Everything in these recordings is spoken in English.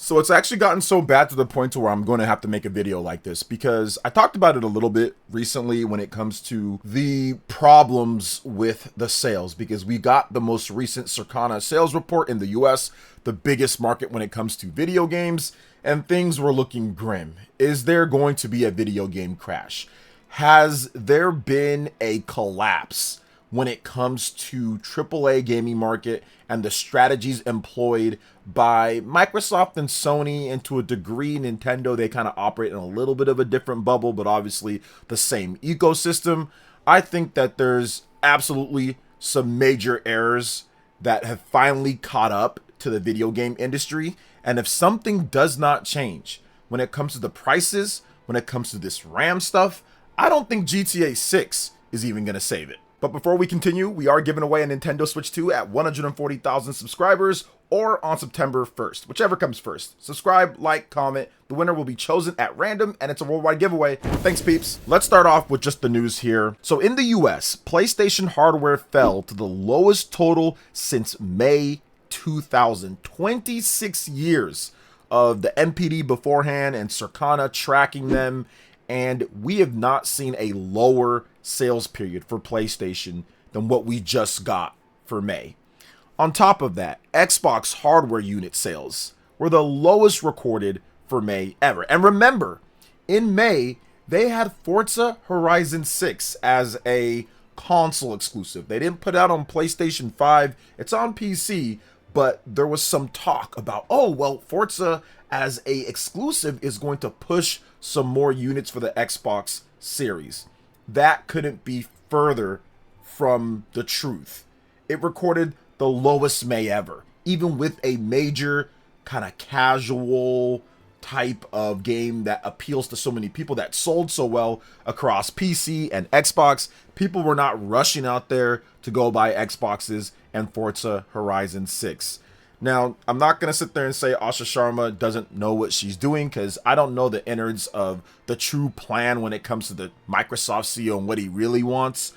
So it's actually gotten so bad to the point to where I'm going to have to make a video like this, because I talked about it a little bit recently when it comes to the problems with the sales, because we got the most recent Circana sales report in the US, the biggest market when it comes to video games, and things were looking grim. Is there going to be a video game crash? Has there been a collapse when it comes to AAA gaming market and the strategies employed by Microsoft and Sony, and to a degree Nintendo? They kind of operate in a little bit of a different bubble, but obviously the same ecosystem. I think that there's absolutely some major errors that have finally caught up to the video game industry. And if something does not change when it comes to the prices, when it comes to this RAM stuff, I don't think GTA 6 is even going to save it. But before we continue, we are giving away a Nintendo Switch 2 at 140,000 subscribers, or on September 1st, whichever comes first. Subscribe, like, comment. The winner will be chosen at random, and it's a worldwide giveaway. Thanks, peeps. Let's start off with just the news here. So in the US, PlayStation hardware fell to the lowest total since May 2000. 26 years of the NPD beforehand and Circana tracking them, and we have not seen a lower sales period for PlayStation than what we just got for May. On top of that, Xbox hardware unit sales were the lowest recorded for May ever. And remember, in May, they had Forza Horizon 6 as a console exclusive. They didn't put it out on PlayStation 5. It's on PC, but there was some talk about, oh, well, Forza as a exclusive is going to push some more units for the Xbox series. That couldn't be further from the truth. It recorded the lowest May ever, even with a major kind of casual type of game that appeals to so many people, that sold so well across PC and Xbox. People were not rushing out there to go buy Xboxes and Forza Horizon 6. Now, I'm not going to sit there and say Asha Sharma doesn't know what she's doing, because I don't know the innards of the true plan when it comes to the Microsoft CEO and what he really wants.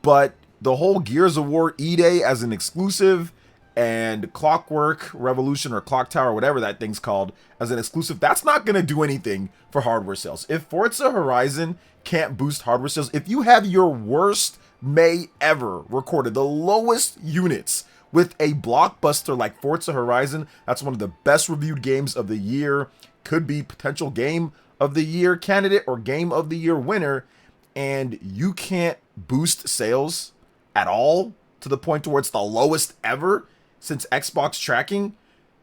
But the whole Gears of War E-Day as an exclusive, and Clockwork Revolution or Clock Tower, whatever that thing's called, as an exclusive, that's not going to do anything for hardware sales. If Forza Horizon can't boost hardware sales, if you have your worst May ever recorded, the lowest units, with a blockbuster like Forza Horizon, that's one of the best reviewed games of the year, could be potential game of the year candidate or game of the year winner, and you can't boost sales at all to the point to where it's the lowest ever since Xbox tracking,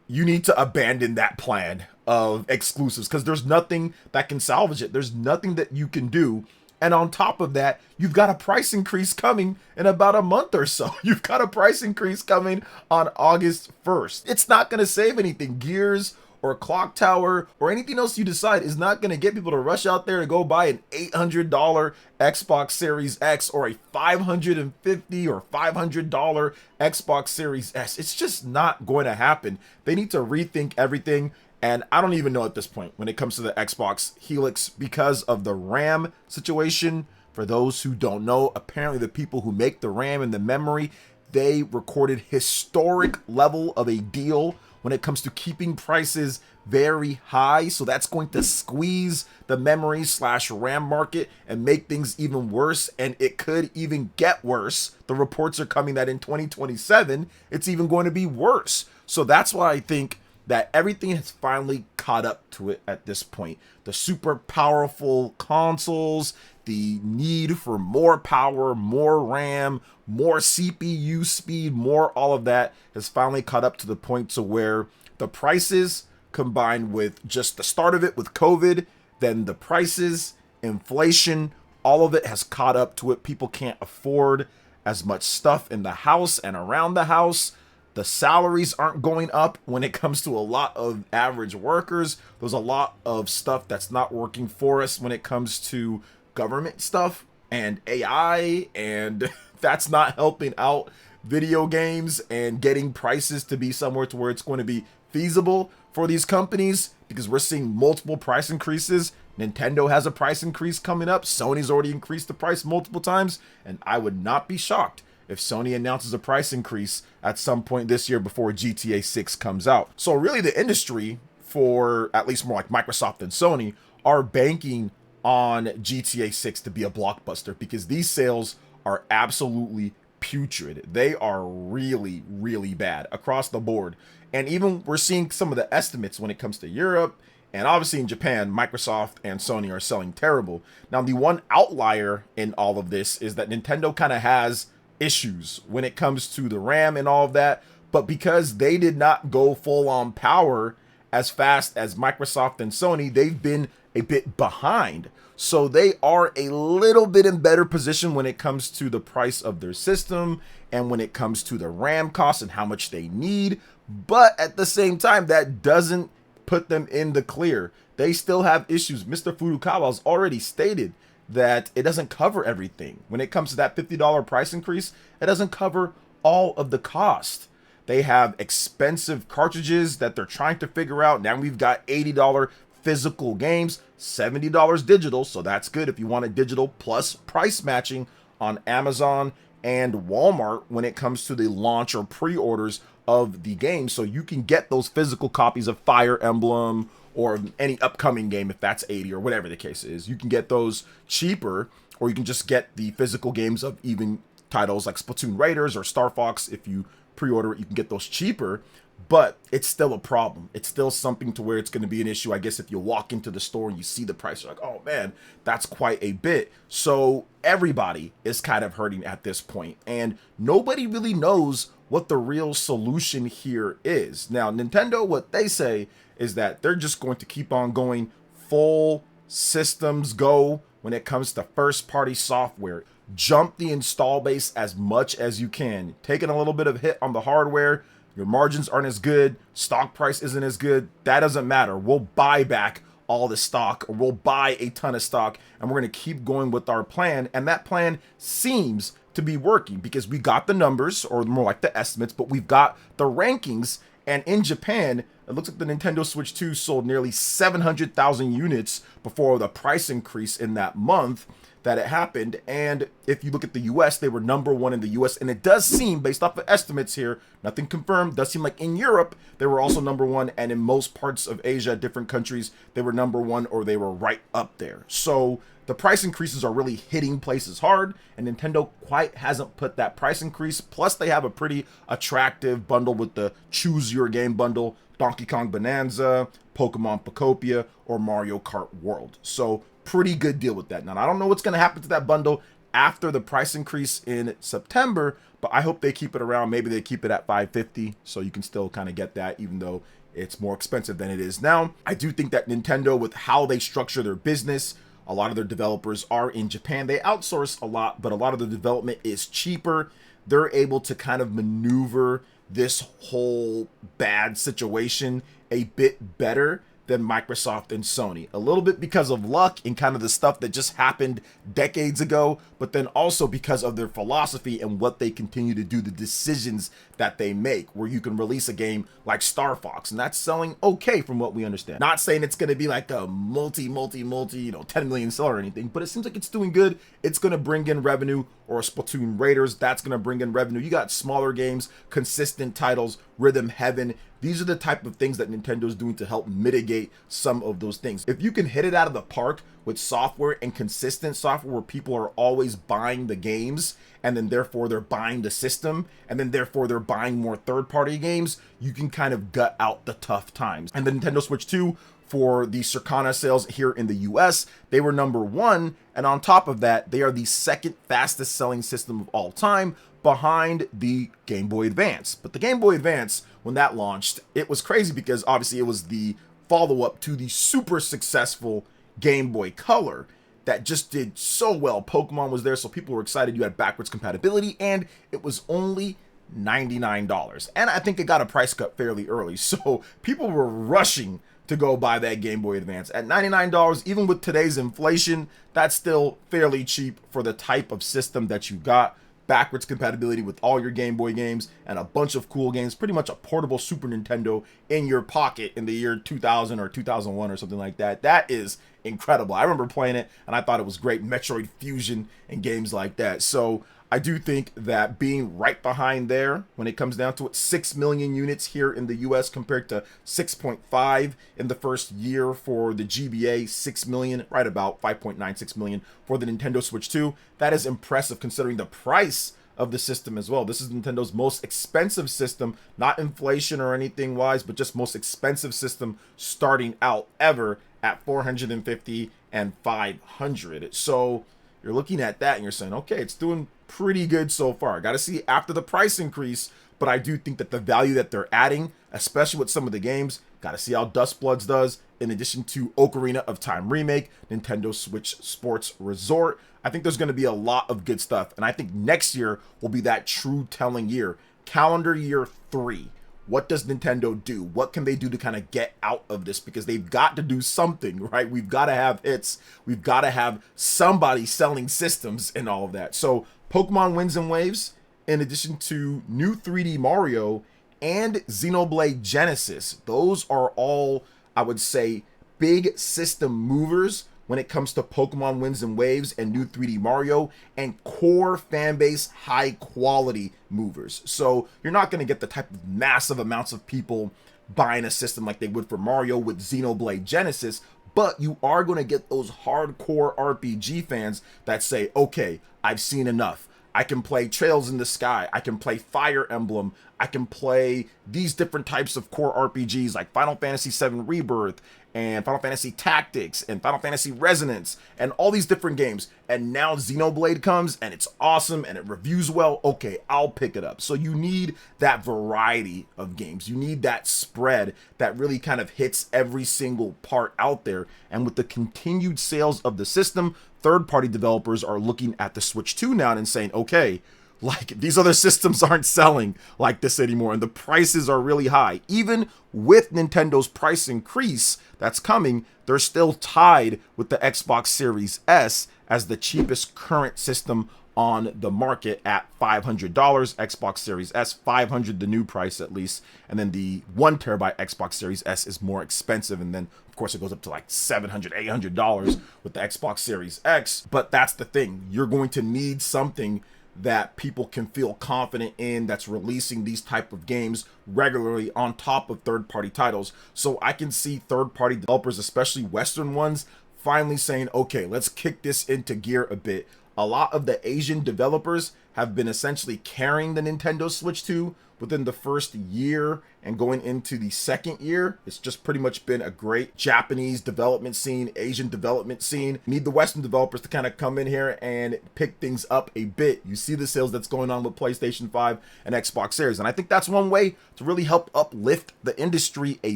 you need to abandon that plan of exclusives, because there's nothing that can salvage it. There's nothing that you can do. And on top of that, you've got a price increase coming in about a month or so. You've got a price increase coming on August 1st. It's not going to save anything. Gears or Clock Tower or anything else you decide is not going to get people to rush out there to go buy an $800 Xbox Series X or a $550 or $500 Xbox Series S. It's just not going to happen. They need to rethink everything. And I don't even know at this point when it comes to the Xbox Helix, because of the RAM situation. For those who don't know, apparently the people who make the RAM and the memory, they recorded historic level of a deal when it comes to keeping prices very high. So that's going to squeeze the memory / RAM market and make things even worse. And it could even get worse. The reports are coming that in 2027, it's even going to be worse. So that's why I think that everything has finally caught up to it at this point. The super powerful consoles, the need for more power, more RAM, more CPU speed, more all of that has finally caught up to the point to where the prices, combined with just the start of it with COVID, then the prices, inflation, all of it has caught up to it. People can't afford as much stuff in the house and around the house. The salaries aren't going up when it comes to a lot of average workers. There's a lot of stuff that's not working for us when it comes to government stuff and AI, and that's not helping out video games and getting prices to be somewhere to where it's going to be feasible for these companies, because we're seeing multiple price increases. Nintendo has a price increase coming up. Sony's already increased the price multiple times, and I would not be shocked if Sony announces a price increase at some point this year before GTA 6 comes out. So really the industry for at least more like Microsoft and Sony, are banking on GTA 6 to be a blockbuster, because these sales are absolutely putrid. They are really, really bad across the board. And even we're seeing some of the estimates when it comes to Europe, and obviously in Japan, Microsoft and Sony are selling terrible. Now, the one outlier in all of this is that Nintendo kind of has issues when it comes to the RAM and all of that, but because they did not go full on power as fast as Microsoft and Sony, they've been a bit behind. So they are a little bit in better position when it comes to the price of their system and when it comes to the RAM costs and how much they need. But at the same time, that doesn't put them in the clear. They still have issues. Mr. Furukawa has already stated that it doesn't cover everything. When it comes to that $50 price increase, it doesn't cover all of the cost. They have expensive cartridges that they're trying to figure out. Now we've got $80 physical games, $70 digital, so that's good if you want a digital, plus price matching on Amazon and Walmart when it comes to the launch or pre-orders of the game, so you can get those physical copies of Fire Emblem or any upcoming game, if that's 80 or whatever the case is. You can get those cheaper, or you can just get the physical games of even titles like Splatoon Raiders or Star Fox. If you pre-order it, you can get those cheaper, but it's still a problem. It's still something to where it's going to be an issue. I guess if you walk into the store and you see the price, you're like, oh man, that's quite a bit. So everybody is kind of hurting at this point, and nobody really knows what the real solution here is. Now, Nintendo, what they say is that they're just going to keep on going full systems go when it comes to first-party software. Jump the install base as much as you can. Taking a little bit of hit on the hardware, your margins aren't as good, stock price isn't as good, that doesn't matter. We'll buy back all the stock, or we'll buy a ton of stock, and we're going to keep going with our plan. And that plan seems to be working, because we got the numbers, or more like the estimates, but we've got the rankings. And in Japan, it looks like the Nintendo Switch 2 sold nearly 700,000 units before the price increase in that month that it happened. And if you look at the US, they were #1 in the US, and it does seem, based off of estimates here, nothing confirmed, does seem like in Europe they were also #1, and in most parts of Asia, different countries, they were #1, or they were right up there. So the price increases are really hitting places hard, and Nintendo quite hasn't put that price increase. Plus, they have a pretty attractive bundle with the Choose Your Game bundle, Donkey Kong Bonanza, Pokemon Pocopia, or Mario Kart World. So pretty good deal with that. Now, I don't know what's going to happen to that bundle after the price increase in September, but I hope they keep it around. Maybe they keep it at $550, so you can still kind of get that, even though it's more expensive than it is now. I do think that Nintendo, with how they structure their business, a lot of their developers are in Japan. They outsource a lot, but a lot of the development is cheaper. They're able to kind of maneuver this whole bad situation a bit better than Microsoft and Sony. A little bit because of luck and kind of the stuff that just happened decades ago, but then also because of their philosophy and what they continue to do, the decisions that they make, where you can release a game like Star Fox, and that's selling okay from what we understand. Not saying it's going to be like a multi, 10 million seller or anything, but it seems like it's doing good. It's going to bring in revenue. Or a Splatoon Raiders, that's going to bring in revenue. You got smaller games, consistent titles, Rhythm Heaven. These are the type of things that Nintendo's doing to help mitigate some of those things. If you can hit it out of the park with software, and consistent software where people are always buying the games, and then therefore they're buying the system, and then therefore they're buying more third-party games, you can kind of gut out the tough times. And the Nintendo Switch 2, for the Circana sales here in the US, they were #1, and on top of that, they are the second fastest selling system of all time, behind the Game Boy Advance. But the Game Boy Advance, when that launched, it was crazy because obviously it was the follow-up to the super successful Game Boy Color that just did so well. Pokemon was there, so people were excited. You had backwards compatibility, and it was only $99. And I think it got a price cut fairly early, so people were rushing to go buy that Game Boy Advance. At $99, even with today's inflation, that's still fairly cheap for the type of system that you got. Backwards compatibility with all your Game Boy games, and a bunch of cool games. Pretty much a portable Super Nintendo in your pocket in the year 2000 or 2001 or something like that. That is incredible. I remember playing it, and I thought it was great. Metroid Fusion and games like that. So I do think that being right behind there when it comes down to it, 6 million units here in the US compared to 6.5 in the first year for the GBA, 6 million, right about 5.96 million for the Nintendo Switch 2. That is impressive considering the price of the system as well. This is Nintendo's most expensive system, not inflation or anything wise, but just most expensive system starting out ever at 450 and 500. So you're looking at that and you're saying, okay, it's doing pretty good so far. Got to see after the price increase, but I do think that the value that they're adding, especially with some of the games, got to see how Dust Bloods does, in addition to Ocarina of Time Remake, Nintendo Switch Sports Resort. I think there's going to be a lot of good stuff, and I think next year will be that true telling year. Calendar year 3. What does Nintendo do? What can they do to kind of get out of this? Because they've got to do something, right? We've got to have hits. We've got to have somebody selling systems and all of that. So Pokemon Winds and Waves, in addition to new 3D Mario and Xenoblade Genesis, those are all, I would say, big system movers when it comes to Pokemon Winds and Waves and new 3D Mario, and core fanbase high quality movers. So you're not going to get the type of massive amounts of people buying a system like they would for Mario with Xenoblade Genesis, but you are going to get those hardcore RPG fans that say, okay, I've seen enough. I can play Trails in the Sky. I can play Fire Emblem. I can play these different types of core RPGs like Final Fantasy VII Rebirth and Final Fantasy Tactics and Final Fantasy Resonance and all these different games. And now Xenoblade comes and it's awesome and it reviews well. Okay, I'll pick it up. So you need that variety of games. You need that spread that really kind of hits every single part out there. And with the continued sales of the system, third-party developers are looking at the Switch 2 now and saying, okay, like these other systems aren't selling like this anymore and the prices are really high. Even with Nintendo's price increase that's coming, they're still tied with the Xbox Series S as the cheapest current system on the market at $500. Xbox Series S, $500, the new price at least. And then the 1 terabyte Xbox Series S is more expensive. And then, of course, it goes up to like $700, $800 with the Xbox Series X. But that's the thing. You're going to need something that people can feel confident in, that's releasing these type of games regularly on top of third-party titles. So I can see third-party developers, especially Western ones, finally saying, okay, let's kick this into gear a bit. A lot of the Asian developers have been essentially carrying the Nintendo Switch 2 within the first year and going into the second year. It's just pretty much been a great Japanese development scene, Asian development scene. Need the Western developers to kind of come in here and pick things up a bit. You see the sales that's going on with PlayStation 5 and Xbox Series. And I think that's one way to really help uplift the industry a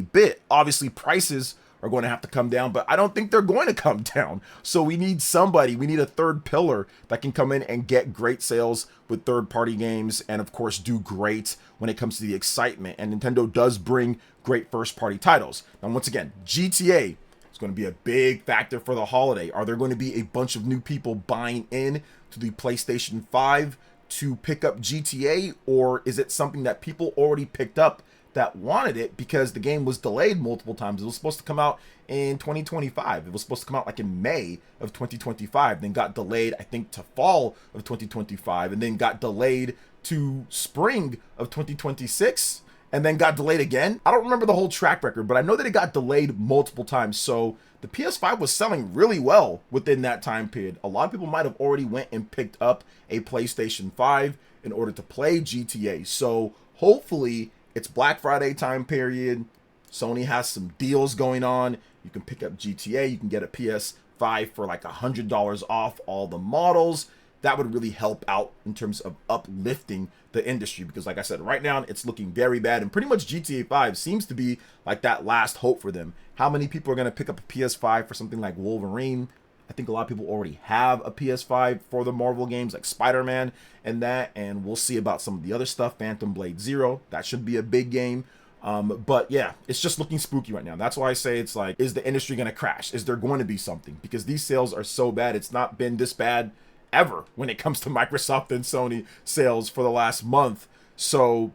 bit. Obviously, prices are going to have to come down, but I don't think they're going to come down. So we need somebody, we need a third pillar that can come in and get great sales with third-party games and, of course, do great when it comes to the excitement. And Nintendo does bring great first-party titles. Now, once again, GTA is going to be a big factor for the holiday. Are there going to be a bunch of new people buying in to the PlayStation 5 to pick up GTA, or is it something that people already picked up that wanted it because the game was delayed multiple times? It was supposed to come out in 2025. It was supposed to come out like in May of 2025, then got delayed, I think, to fall of 2025, and then got delayed to spring of 2026, and then got delayed again. I don't remember the whole track record, but I know that it got delayed multiple times. So the PS5 was selling really well within that time period. A lot of people might have already went and picked up a PlayStation 5 in order to play GTA. So hopefully it's Black Friday time period. Sony has some deals going on. You can pick up GTA. You can get a PS5 for like $100 off all the models. That would really help out in terms of uplifting the industry, because like I said, right now it's looking very bad, and pretty much GTA 5 seems to be like that last hope for them. How many people are going to pick up a PS5 for something like Wolverine? I think a lot of people already have a PS5 for the Marvel games like Spider-Man and that, and we'll see about some of the other stuff. Phantom Blade Zero, that should be a big game. But yeah, it's just looking spooky right now. That's why I say it's like, is the industry going to crash? Is there going to be something? Because these sales are so bad. It's not been this bad ever when it comes to Microsoft and Sony sales for the last month. So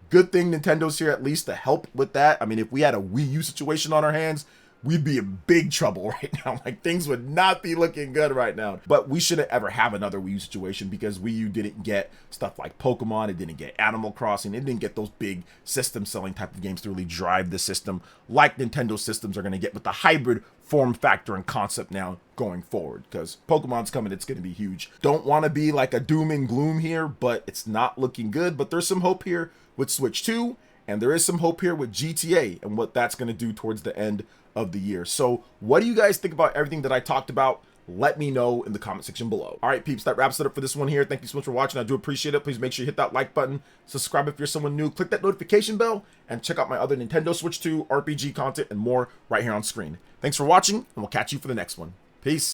good thing Nintendo's here at least to help with that. I mean, if we had a Wii U situation on our hands, we'd be in big trouble right now. Like, things would not be looking good right now. But we shouldn't ever have another Wii U situation, because Wii U didn't get stuff like Pokemon, it didn't get Animal Crossing, it didn't get those big system selling type of games to really drive the system like Nintendo systems are going to get with the hybrid form factor and concept now going forward. Because Pokemon's coming, it's going to be huge. Don't want to be like a doom and gloom here, but it's not looking good. But there's some hope here with Switch 2, and there is some hope here with GTA and what that's going to do towards the end of the year. So what do you guys think about everything that I talked about? Let me know in the comment section below. All right, peeps, that wraps it up for this one here. Thank you so much for watching. I do appreciate it. Please make sure you hit that like button, subscribe if you're someone new, click that notification bell, and check out my other Nintendo Switch 2 RPG content and more right here on screen. Thanks for watching, and we'll catch you for the next one. Peace.